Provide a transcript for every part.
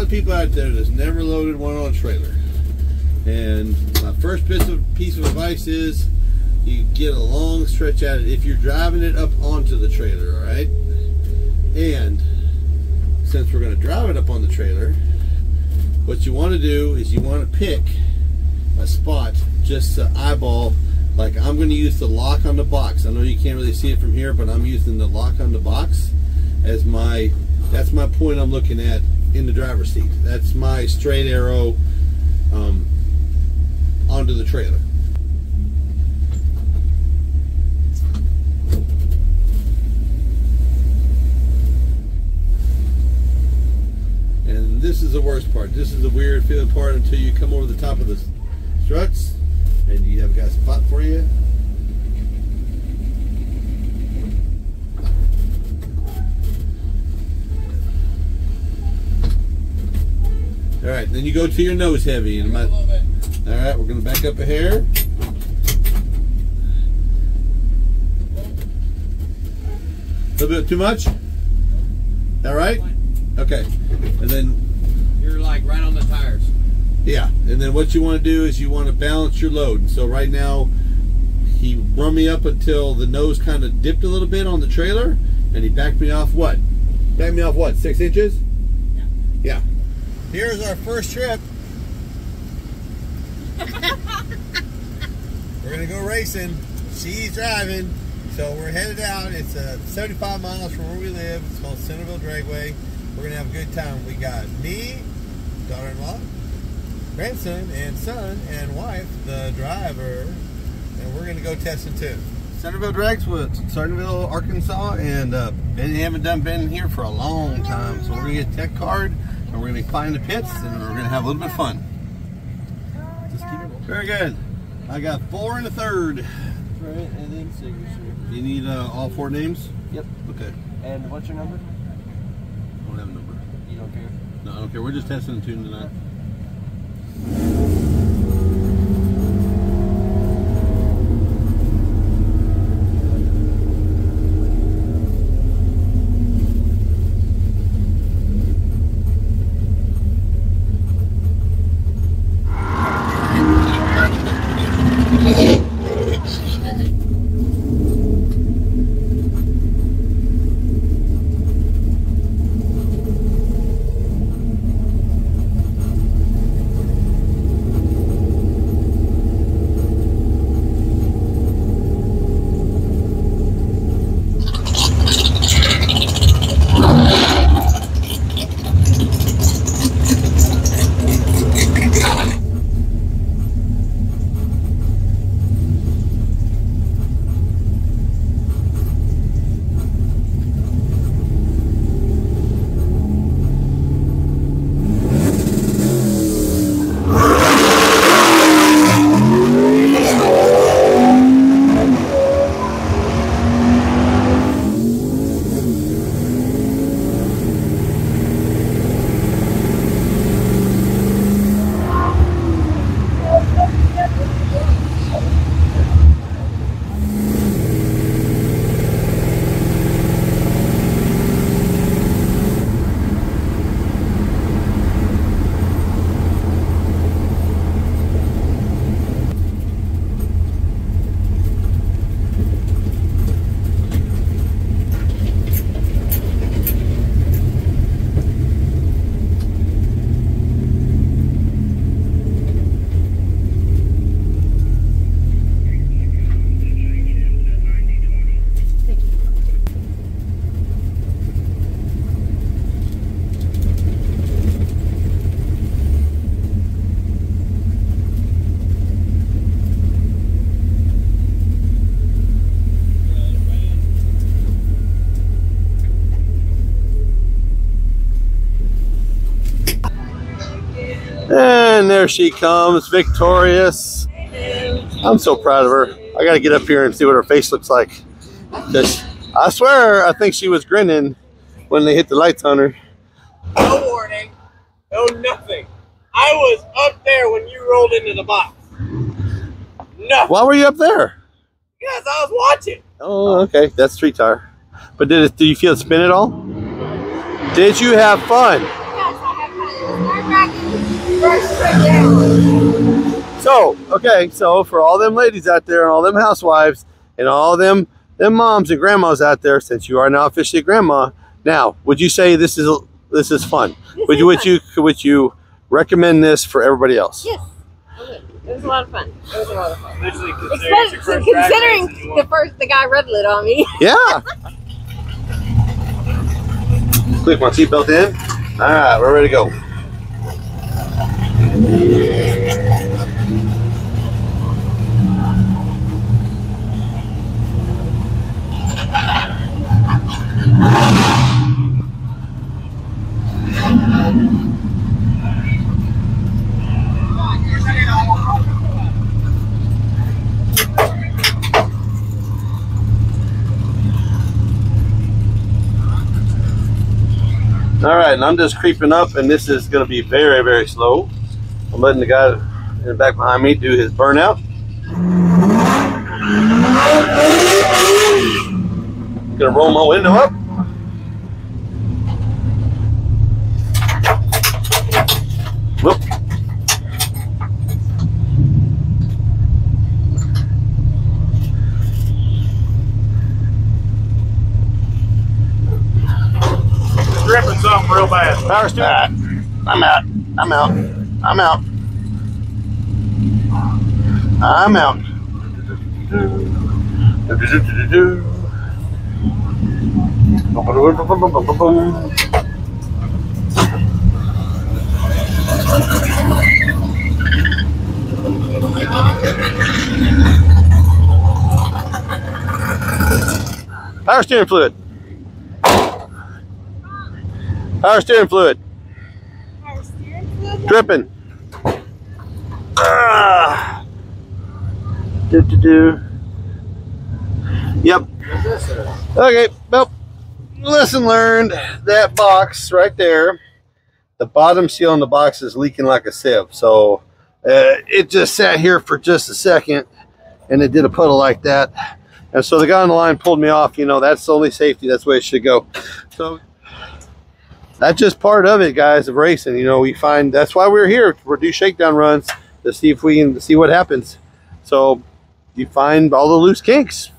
lot of people out there that's never loaded one on a trailer. And my first piece of advice is you get a long stretch at it if you're driving it up onto the trailer, all right? And since we're going to drive it up on the trailer, what you want to do is you want to pick a spot just to eyeball. Like I'm going to use the lock on the box. I know you can't really see it from here, but I'm using the lock on the box as that's my point I'm looking at in the driver's seat. That's my straight arrow onto the trailer. And this is the worst part. This is the weird feeling part until you come over the top of the struts and you have got a spot for you. All right, then you go to your nose heavy. And all right, we're going to back up a hair. A little bit too much? All right? Okay. And then you're like right on the tires. Yeah. And then what you want to do is you want to balance your load. And so right now, he run me up until the nose kind of dipped a little bit on the trailer, and he backed me off what? Backed me off what? 6 inches? Yeah. Yeah. Here's our first trip. We're gonna go racing. She's driving, so we're headed out. It's 75 miles from where we live. It's called Centerville Dragway. We're gonna have a good time. We got me, daughter-in-law, grandson, and son, and wife, the driver, and we're gonna go testing too. Centerville Drags with Centerville, Arkansas, and haven't been here for a long time, so we're gonna get a tech card. And we're going to find the pits, and we're going to have a little bit of fun. Just keep it going. Very good. I got 4 and a third. Right, and then signature. You need all 4 names? Yep. Okay. And what's your number? I don't have a number. You don't care? No, I don't care. We're just testing the tune tonight. And there she comes, victorious. I'm so proud of her. I got to get up here and see what her face looks like. I swear, I think she was grinning when they hit the lights on her. No warning, no nothing. I was up there when you rolled into the box. Nothing. Why were you up there? Because I was watching. Oh, okay. That's street tire. But did you feel it spin at all? Did you have fun? Yes, I have fun. So, okay, so for all them ladies out there and all them housewives and all them moms and grandmas out there, since you are now officially a grandma, now, would you say this is fun? Would you recommend this for everybody else? Yes. It was a lot of fun. Literally Considering the guy red-lit on me. Yeah. Click my seatbelt in. All right, we're ready to go. All right, and I'm just creeping up, and this is going to be very, very slow. I'm letting the guy in the back behind me do his burnout. Gonna roll my window up. Whoop. Gripping something real bad. Power steering. I'm out. I'm out. I'm out. I'm out. Power steering fluid. Power steering fluid. Dripping. Yep. Okay, well, lesson learned. That box right there, the bottom seal on the box is leaking like a sieve. So it just sat here for just a second and it did a puddle like that. And so the guy on the line pulled me off. You know, that's the only safety. That's the way it should go. So that's just part of it, guys, of racing. You know, we find that's why we're here. We do shakedown runs to see if we can see what happens. So you find all the loose kinks.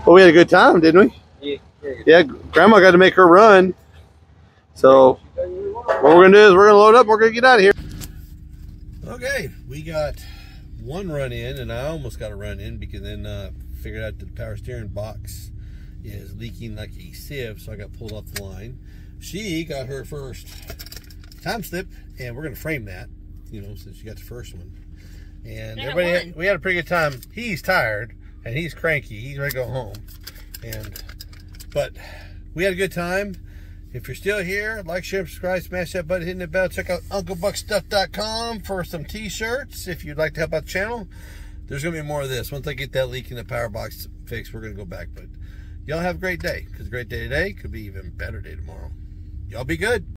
Well, we had a good time, didn't we? Yeah, Grandma got to make her run. So what we're gonna do is we're gonna load up. We're gonna get out of here. Okay, we got one run in, and I almost got a run in because then figured out that the power steering box is leaking like a sieve, so I got pulled off the line. She got her first time slip, and we're gonna frame that, you know, since she got the first one. And everybody, we had a pretty good time. He's tired and he's cranky. He's ready to go home. But we had a good time. If you're still here, like, share, subscribe, smash that button, hitting the bell. Check out unclebuckstuff.com for some t-shirts if you'd like to help out the channel. There's gonna be more of this. Once I get that leak in the power box fixed, we're gonna go back. But y'all have a great day, because a great day today could be even a better day tomorrow. Y'all be good.